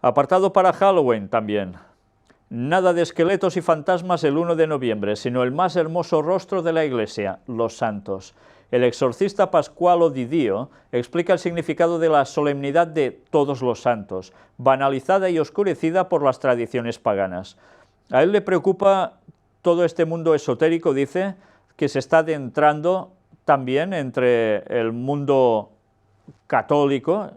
Apartado para Halloween también. Nada de esqueletos y fantasmas el 1 de noviembre, sino el más hermoso rostro de la Iglesia, los santos. El exorcista Pasquale Di Dio explica el significado de la solemnidad de todos los santos, banalizada y oscurecida por las tradiciones paganas. A él le preocupa todo este mundo esotérico, dice, que se está adentrando también entre el mundo católico,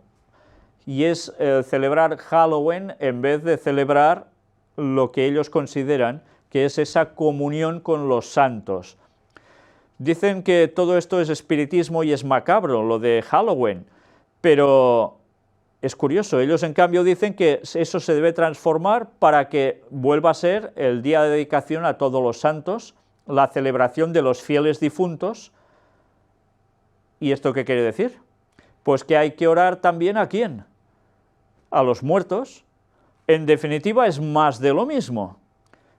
y es celebrar Halloween en vez de celebrar lo que ellos consideran que es esa comunión con los santos. Dicen que todo esto es espiritismo y es macabro, lo de Halloween, pero es curioso, ellos en cambio dicen que eso se debe transformar para que vuelva a ser el día de dedicación a todos los santos, la celebración de los fieles difuntos. ¿Y esto qué quiere decir? Pues que hay que orar también ¿a quién? A los muertos. En definitiva es más de lo mismo,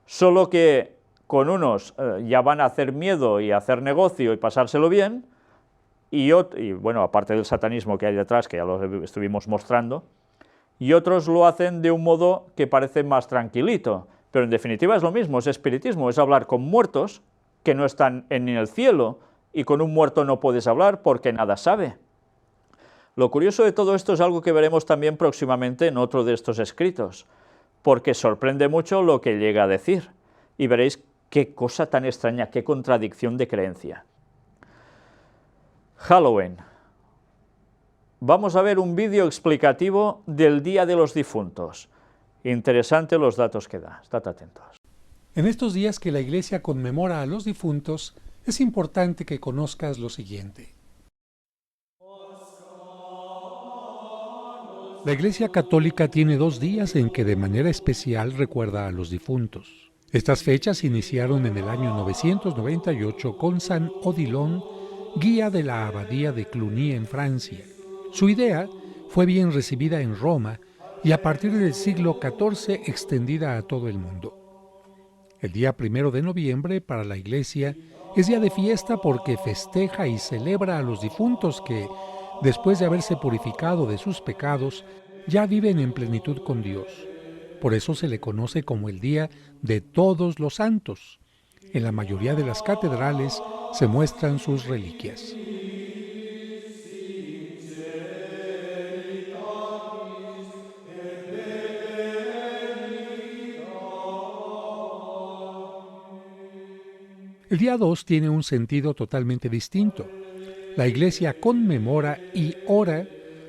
solo que con unos ya van a hacer miedo y a hacer negocio y pasárselo bien, y bueno, aparte del satanismo que hay detrás, que ya lo estuvimos mostrando, y otros lo hacen de un modo que parece más tranquilito, pero en definitiva es lo mismo, es espiritismo, es hablar con muertos que no están en el cielo, y con un muerto no puedes hablar porque nada sabe. Lo curioso de todo esto es algo que veremos también próximamente en otro de estos escritos, porque sorprende mucho lo que llega a decir, y veréis qué cosa tan extraña, qué contradicción de creencia. Halloween. Vamos a ver un vídeo explicativo del Día de los Difuntos. Interesante los datos que da, estad atentos. En estos días que la Iglesia conmemora a los difuntos, es importante que conozcas lo siguiente. La Iglesia Católica tiene 2 días en que de manera especial recuerda a los difuntos. Estas fechas iniciaron en el año 998 con San Odilon, guía de la abadía de Cluny en Francia. Su idea fue bien recibida en Roma y a partir del siglo XIV extendida a todo el mundo. El día 1 de noviembre para la Iglesia es día de fiesta porque festeja y celebra a los difuntos que, después de haberse purificado de sus pecados, ya viven en plenitud con Dios. Por eso se le conoce como el Día de Todos los Santos. En la mayoría de las catedrales se muestran sus reliquias. El día 2 tiene un sentido totalmente distinto. La Iglesia conmemora y ora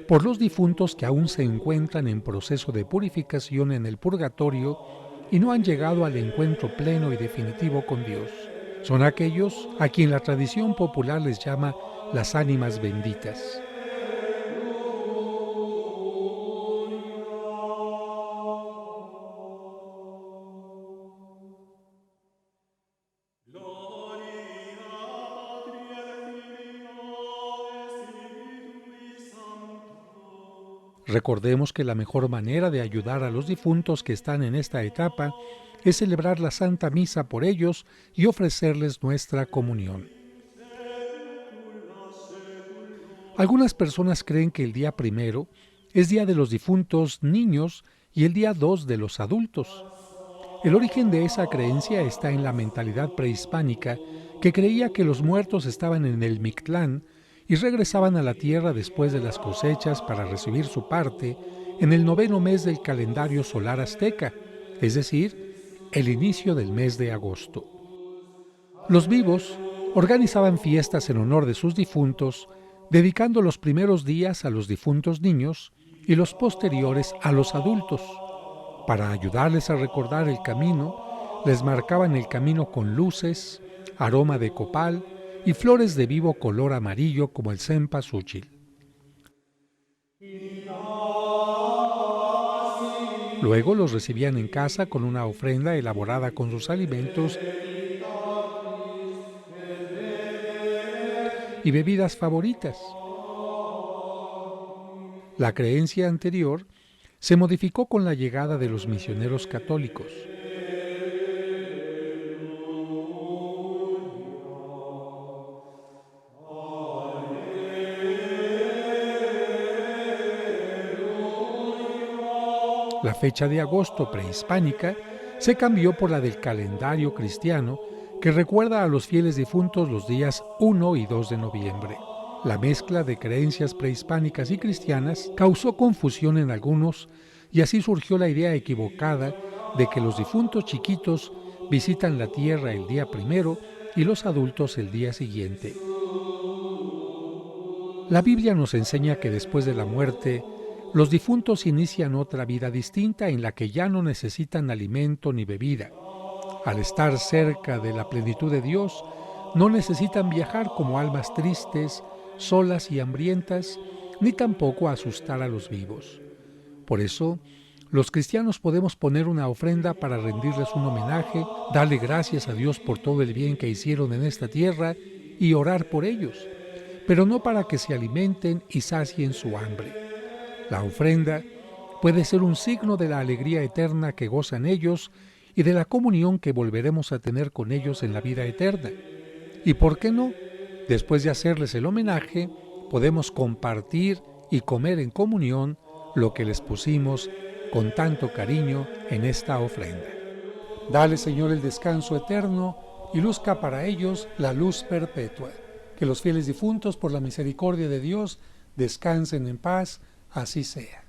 por los difuntos que aún se encuentran en proceso de purificación en el purgatorio y no han llegado al encuentro pleno y definitivo con Dios. Son aquellos a quien la tradición popular les llama las ánimas benditas. Recordemos que la mejor manera de ayudar a los difuntos que están en esta etapa es celebrar la Santa Misa por ellos y ofrecerles nuestra comunión. Algunas personas creen que el día 1 es día de los difuntos niños y el día 2 de los adultos. El origen de esa creencia está en la mentalidad prehispánica que creía que los muertos estaban en el Mictlán y regresaban a la tierra después de las cosechas para recibir su parte en el 9º mes del calendario solar azteca, es decir, el inicio del mes de agosto. Los vivos organizaban fiestas en honor de sus difuntos, dedicando los primeros días a los difuntos niños y los posteriores a los adultos. Para ayudarles a recordar el camino, les marcaban el camino con luces, aroma de copal y flores de vivo color amarillo como el cempasúchil. Luego los recibían en casa con una ofrenda elaborada con sus alimentos y bebidas favoritas. La creencia anterior se modificó con la llegada de los misioneros católicos. La fecha de agosto prehispánica se cambió por la del calendario cristiano, que recuerda a los fieles difuntos los días 1 y 2 de noviembre. La mezcla de creencias prehispánicas y cristianas causó confusión en algunos, y así surgió la idea equivocada de que los difuntos chiquitos visitan la tierra el día primero y los adultos el día siguiente. La Biblia nos enseña que después de la muerte, los difuntos inician otra vida distinta en la que ya no necesitan alimento ni bebida. Al estar cerca de la plenitud de Dios, no necesitan viajar como almas tristes, solas y hambrientas, ni tampoco asustar a los vivos. Por eso, los cristianos podemos poner una ofrenda para rendirles un homenaje, darle gracias a Dios por todo el bien que hicieron en esta tierra y orar por ellos, pero no para que se alimenten y sacien su hambre. La ofrenda puede ser un signo de la alegría eterna que gozan ellos y de la comunión que volveremos a tener con ellos en la vida eterna. ¿Y por qué no? Después de hacerles el homenaje, podemos compartir y comer en comunión lo que les pusimos con tanto cariño en esta ofrenda. Dale, Señor, el descanso eterno y luzca para ellos la luz perpetua. Que los fieles difuntos, por la misericordia de Dios, descansen en paz, así sea.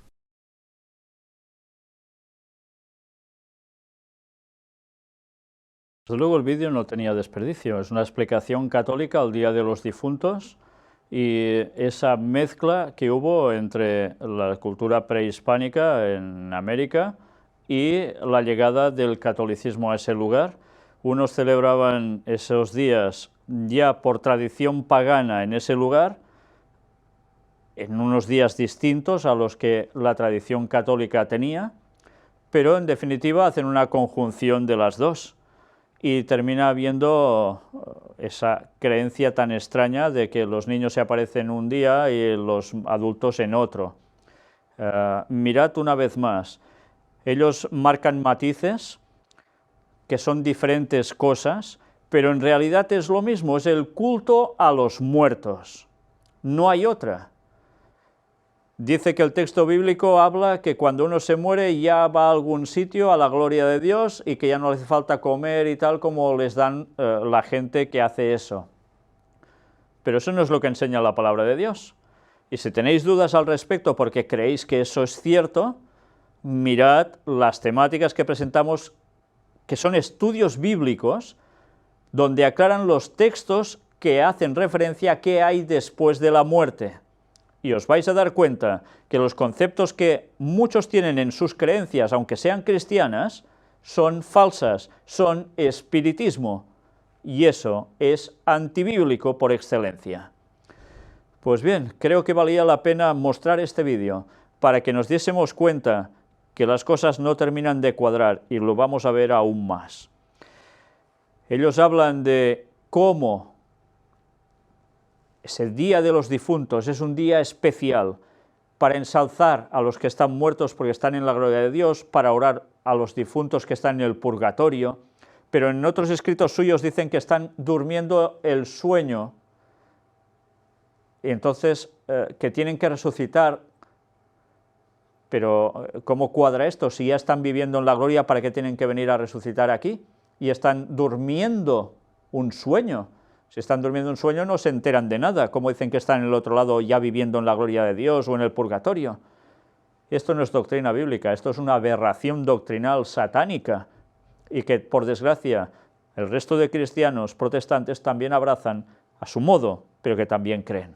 Desde luego el vídeo no tenía desperdicio, es una explicación católica al Día de los Difuntos y esa mezcla que hubo entre la cultura prehispánica en América y la llegada del catolicismo a ese lugar. Unos celebraban esos días ya por tradición pagana en ese lugar, en unos días distintos a los que la tradición católica tenía, pero en definitiva hacen una conjunción de las dos. Y termina habiendo esa creencia tan extraña de que los niños se aparecen un día y los adultos en otro. Mirad una vez más, ellos marcan matices que son diferentes cosas, pero en realidad es lo mismo, es el culto a los muertos, no hay otra. Dice que el texto bíblico habla que cuando uno se muere ya va a algún sitio a la gloria de Dios y que ya no le hace falta comer y tal como les dan la gente que hace eso. Pero eso no es lo que enseña la palabra de Dios. Y si tenéis dudas al respecto porque creéis que eso es cierto, mirad las temáticas que presentamos, que son estudios bíblicos, donde aclaran los textos que hacen referencia a qué hay después de la muerte. Y os vais a dar cuenta que los conceptos que muchos tienen en sus creencias, aunque sean cristianas, son falsas, son espiritismo, y eso es antibíblico por excelencia. Pues bien, creo que valía la pena mostrar este vídeo para que nos diésemos cuenta que las cosas no terminan de cuadrar, y lo vamos a ver aún más. Ellos hablan de cómo ese Día de los Difuntos es un día especial para ensalzar a los que están muertos porque están en la gloria de Dios, para orar a los difuntos que están en el purgatorio, pero en otros escritos suyos dicen que están durmiendo el sueño, y entonces que tienen que resucitar. Pero ¿cómo cuadra esto? Si ya están viviendo en la gloria, ¿para qué tienen que venir a resucitar aquí? Y están durmiendo un sueño. Si están durmiendo un sueño no se enteran de nada, como dicen que están en el otro lado ya viviendo en la gloria de Dios o en el purgatorio. Esto no es doctrina bíblica, esto es una aberración doctrinal satánica, y que, por desgracia, el resto de cristianos protestantes también abrazan a su modo, pero que también creen.